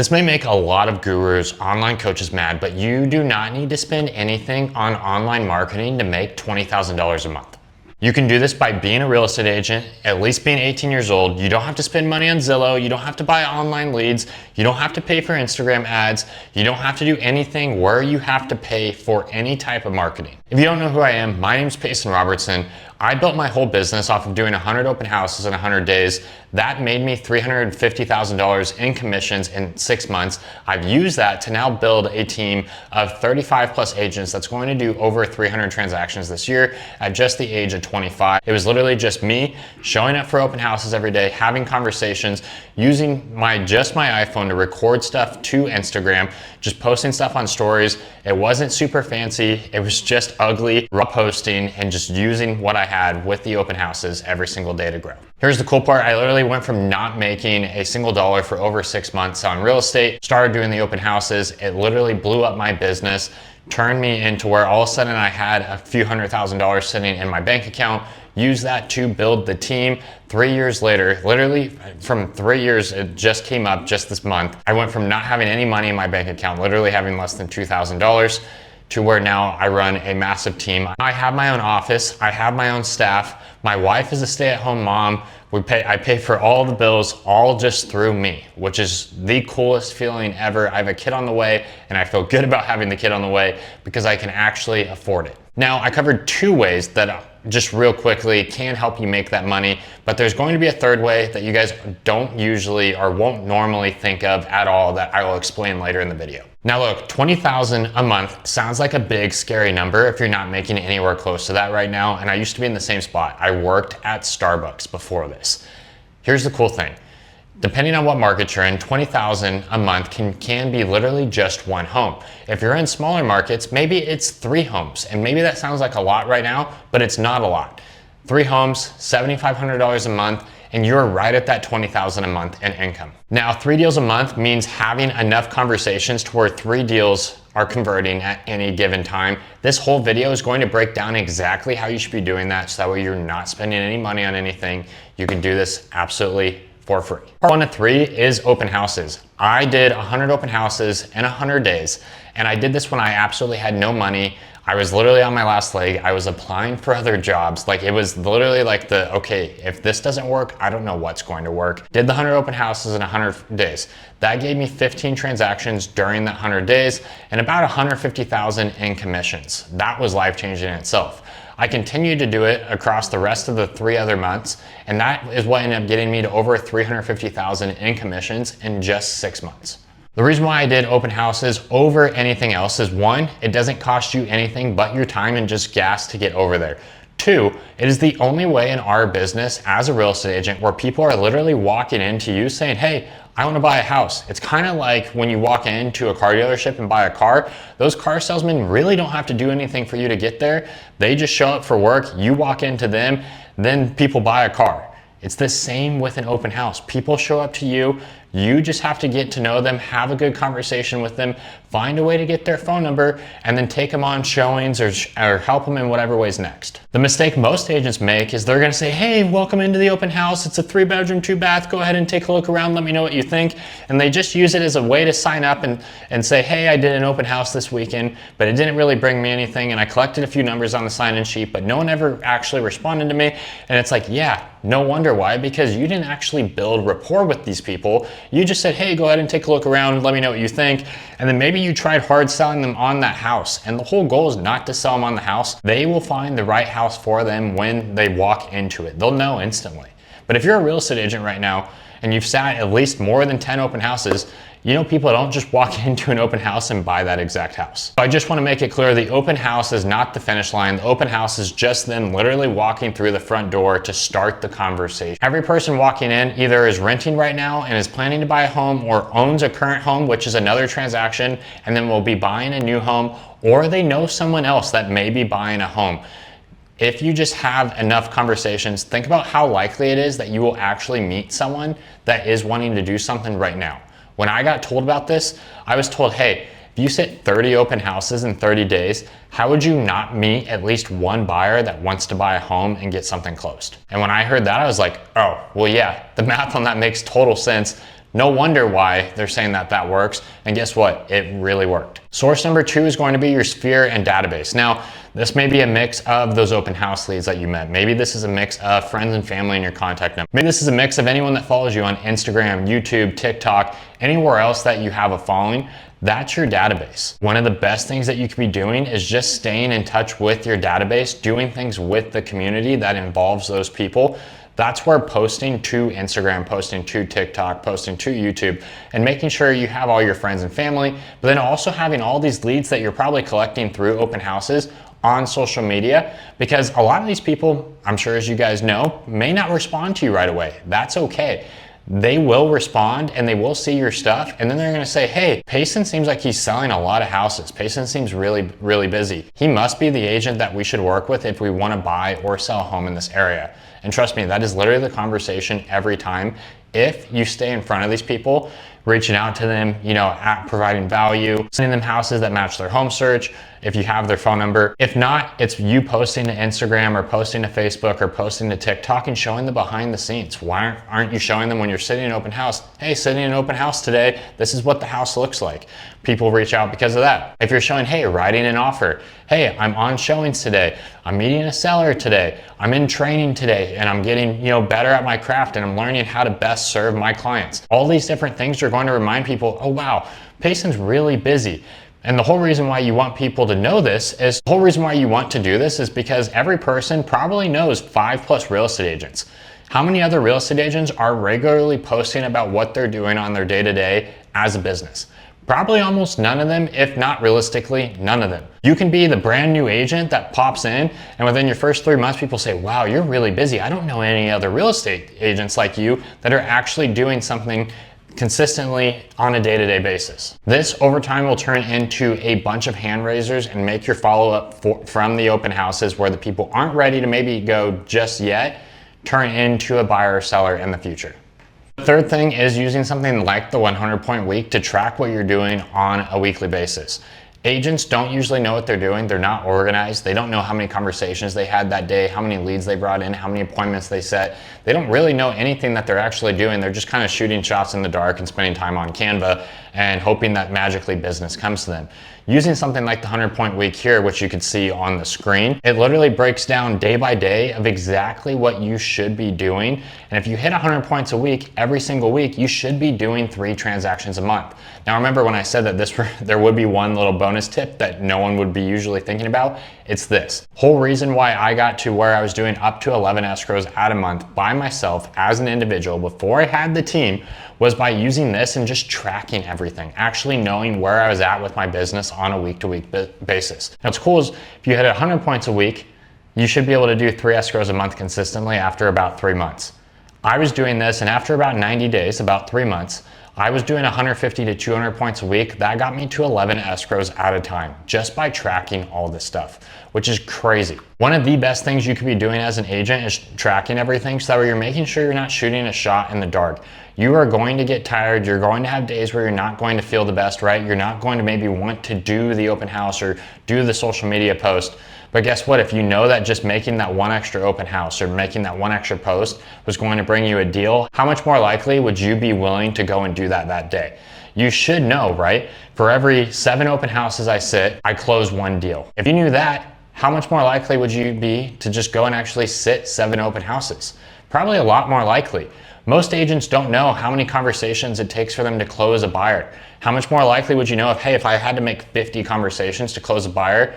This may make a lot of gurus, online coaches mad, but you do not need to spend anything on online marketing to make $20,000 a month. You can do this by being a real estate agent, at least being 18 years old. You don't have to spend money on Zillow. You don't have to buy online leads. You don't have to pay for Instagram ads. You don't have to do anything where you have to pay for any type of marketing. If you don't know who I am, my name's Peyson Robertson. I built my whole business off of doing 100 open houses in 100 days. That made me $350,000 in commissions in 6 months. I've used that to now build a team of 35 plus agents that's going to do over 300 transactions this year at just the age of 25. It was literally just me showing up for open houses every day, having conversations, using my iPhone to record stuff to Instagram, just posting stuff on stories. It wasn't super fancy. It was just ugly, raw posting, and just using what I had with the open houses every single day to grow. Here's the cool part. I literally went from not making a single dollar for over 6 months on real estate, started doing the open houses. It literally blew up my business, turned me into where all of a sudden I had a few $100,000 sitting in my bank account, used that to build the team. 3 years later, literally from 3 years, it just came up just this month. I went from not having any money in my bank account, literally having less than $2,000, to where now I run a massive team. I have my own office, I have my own staff. My wife is a stay-at-home mom. I pay for all the bills, all just through me, which is the coolest feeling ever. I have a kid on the way, and I feel good about having the kid on the way because I can actually afford it. Now, I covered 2 ways that just real quickly can help you make that money, but there's going to be a third way that you guys don't usually or won't normally think of at all that I will explain later in the video. Now look, $20,000 a month sounds like a big scary number if you're not making anywhere close to that right now, and I used to be in the same spot. I worked at Starbucks before this. Here's the cool thing. Depending on what market you're in, $20,000 a month can be literally just one home. If you're in smaller markets, maybe it's 3 homes, and maybe that sounds like a lot right now, but it's not a lot. 3 homes, $7,500 a month, and you're right at that $20,000 a month in income. Now, 3 deals a month means having enough conversations to where 3 deals are converting at any given time. This whole video is going to break down exactly how you should be doing that, so that way you're not spending any money on anything. You can do this absolutely for free. Part 1 of 3 is open houses. I did 100 open houses in 100 days, and I did this when I absolutely had no money. I was literally on my last leg. I was applying for other jobs. Like, it was literally like okay, if this doesn't work, I don't know what's going to work. Did the 100 open houses in 100 days. That gave me 15 transactions during that 100 days and about $150,000 in commissions. That was life-changing in itself. I continued to do it across the rest of the 3 other months, and that is what ended up getting me to over $350,000 in commissions in just 6 months. The reason why I did open houses over anything else is 1, it doesn't cost you anything but your time and just gas to get over there. 2, it is the only way in our business as a real estate agent where people are literally walking into you saying, hey, I want to buy a house. It's kind of like when you walk into a car dealership and buy a car. Those car salesmen really don't have to do anything for you to get there. They just show up for work, you walk into them, then people buy a car. It's the same with an open house. People show up to you, you just have to get to know them, have a good conversation with them, find a way to get their phone number, and then take them on showings or help them in whatever way's next. The mistake most agents make is they're gonna say, hey, welcome into the open house. It's a 3-bedroom, 2-bath. Go ahead and take a look around. Let me know what you think. And they just use it as a way to sign up and say, hey, I did an open house this weekend, but it didn't really bring me anything. And I collected a few numbers on the sign-in sheet, but no one ever actually responded to me. And it's like, yeah, no wonder why, because you didn't actually build rapport with these people. You just said, hey, go ahead and take a look around, let me know what you think. And then maybe you tried hard selling them on that house. And the whole goal is not to sell them on the house. They will find the right house for them when they walk into it. They'll know instantly. But if you're a real estate agent right now and you've sat at least more than 10 open houses, you know people don't just walk into an open house and buy that exact house. So I just want to make it clear, the open house is not the finish line. The open house is just them literally walking through the front door to start the conversation. Every person walking in either is renting right now and is planning to buy a home, or owns a current home, which is another transaction, and then will be buying a new home, or they know someone else that may be buying a home. If you just have enough conversations, think about how likely it is that you will actually meet someone that is wanting to do something right now. When I got told about this, I was told, hey, if you sit 30 open houses in 30 days, how would you not meet at least one buyer that wants to buy a home and get something closed? And when I heard that, I was like, oh, well, yeah, the math on that makes total sense. No wonder why they're saying that that works. And guess what? It really worked. Source number 2 is going to be your sphere and database. Now, this may be a mix of those open house leads that you met. Maybe this is a mix of friends and family in your contact number. Maybe this is a mix of anyone that follows you on Instagram, YouTube, TikTok, anywhere else that you have a following. That's your database. One of the best things that you could be doing is just staying in touch with your database, doing things with the community that involves those people. That's where posting to Instagram, posting to TikTok, posting to YouTube, and making sure you have all your friends and family, but then also having all these leads that you're probably collecting through open houses on social media, because a lot of these people, I'm sure as you guys know, may not respond to you right away. That's okay. They will respond and they will see your stuff, and then they're gonna say, hey, Peyson seems like he's selling a lot of houses. Peyson seems really busy. He must be the agent that we should work with if we wanna buy or sell a home in this area. And trust me, that is literally the conversation every time. If you stay in front of these people, reaching out to them, providing value, sending them houses that match their home search, if you have their phone number. If not, it's you posting to Instagram or posting to Facebook or posting to TikTok and showing the behind the scenes. Why aren't you showing them when you're sitting in an open house? Hey, sitting in an open house today, this is what the house looks like. People reach out because of that. If you're showing, hey, writing an offer. Hey, I'm on showings today. I'm meeting a seller today. I'm in training today and I'm getting, better at my craft and I'm learning how to best serve my clients. All these different things are going to remind people, oh wow, Peyson's really busy. And the whole reason why you want people to know this is, the whole reason why you want to do this is because every person probably knows 5+ real estate agents. How many other real estate agents are regularly posting about what they're doing on their day-to-day as a business? Probably almost none of them, if not realistically, none of them. You can be the brand new agent that pops in and within your first 3 months, people say, wow, you're really busy. I don't know any other real estate agents like you that are actually doing something consistently on a day-to-day basis. This over time will turn into a bunch of hand raisers and make your follow-up from the open houses where the people aren't ready to maybe go just yet, turn into a buyer or seller in the future. The third thing is using something like the 100-point week to track what you're doing on a weekly basis. Agents don't usually know what they're doing. They're not organized. They don't know how many conversations they had that day, how many leads they brought in, how many appointments they set. They don't really know anything that they're actually doing. They're just kind of shooting shots in the dark and spending time on Canva and hoping that magically business comes to them. Using something like the 100-point week here, which you can see on the screen, it literally breaks down day by day of exactly what you should be doing. And if you hit 100 points a week, every single week, you should be doing 3 transactions a month. Now remember when I said that there would be one little bonus tip that no one would be usually thinking about? It's this. Whole reason why I got to where I was doing up to 11 escrows at a month by myself as an individual before I had the team was by using this and just tracking everything, actually knowing where I was at with my business on a week-to-week basis. Now what's cool is if you hit 100 points a week, you should be able to do 3 escrows a month consistently after about 3 months. I was doing this and after about 90 days, about 3 months, I was doing 150 to 200 points a week. That got me to 11 escrows at a time just by tracking all this stuff, which is crazy. One of the best things you could be doing as an agent is tracking everything so that you're making sure you're not shooting a shot in the dark. You are going to get tired. You're going to have days where you're not going to feel the best, right? You're not going to maybe want to do the open house or do the social media post. But guess what? If you know that just making that one extra open house or making that one extra post was going to bring you a deal, how much more likely would you be willing to go and do that day? You should know, right? For every 7 open houses I sit, I close 1 deal. If you knew that, how much more likely would you be to just go and actually sit 7 open houses? Probably a lot more likely. Most agents don't know how many conversations it takes for them to close a buyer. How much more likely would you know if I had to make 50 conversations to close a buyer,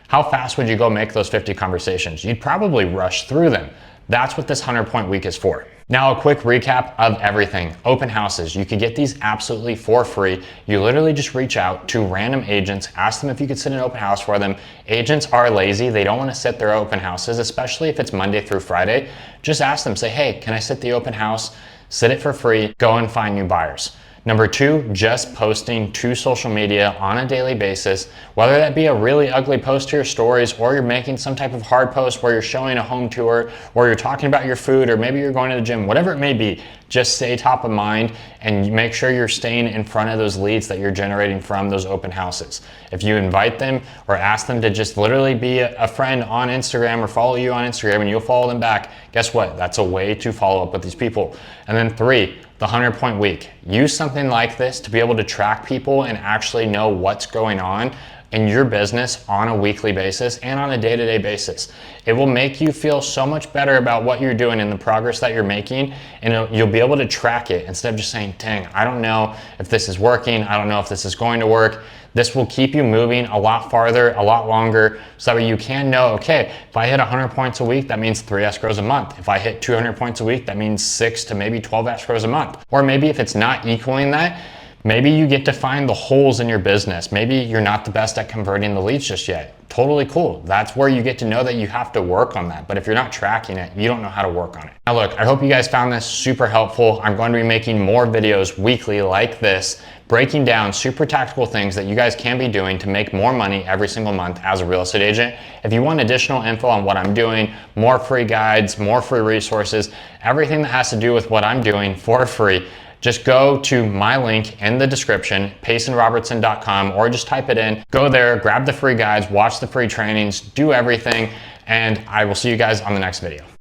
how fast would you go make those 50 conversations? You'd probably rush through them. That's what this 100-point week is for. Now, a quick recap of everything. Open houses, you could get these absolutely for free. You literally just reach out to random agents, ask them if you could sit an open house for them. Agents are lazy. They don't want to sit their open houses, especially if it's Monday through Friday. Just ask them, say, hey, can I sit the open house? Sit it for free, go and find new buyers. Number 2, just posting to social media on a daily basis, whether that be a really ugly post to your stories or you're making some type of hard post where you're showing a home tour or you're talking about your food or maybe you're going to the gym, whatever it may be, just stay top of mind and make sure you're staying in front of those leads that you're generating from those open houses. If you invite them or ask them to just literally be a friend on Instagram or follow you on Instagram and you'll follow them back, guess what? That's a way to follow up with these people. And then 3, the 100-point week. Use something like this to be able to track people and actually know what's going on in your business on a weekly basis and on a day-to-day basis. It will make you feel so much better about what you're doing and the progress that you're making, and you'll be able to track it instead of just saying, dang, I don't know if this is working, I don't know if this is going to work. This will keep you moving a lot farther, a lot longer, so that you can know, okay, if I hit 100 points a week, that means 3 escrows a month. If I hit 200 points a week, that means 6 to maybe 12 escrows a month. Or maybe if it's not equaling that, maybe you get to find the holes in your business. Maybe you're not the best at converting the leads just yet. Totally cool. That's where you get to know that you have to work on that. But if you're not tracking it, you don't know how to work on it. Now look, I hope you guys found this super helpful. I'm going to be making more videos weekly like this, breaking down super tactical things that you guys can be doing to make more money every single month as a real estate agent. If you want additional info on what I'm doing, more free guides, more free resources, everything that has to do with what I'm doing for free, just go to my link in the description, PeysonRobertson.com, or just type it in. Go there, grab the free guides, watch the free trainings, do everything, and I will see you guys on the next video.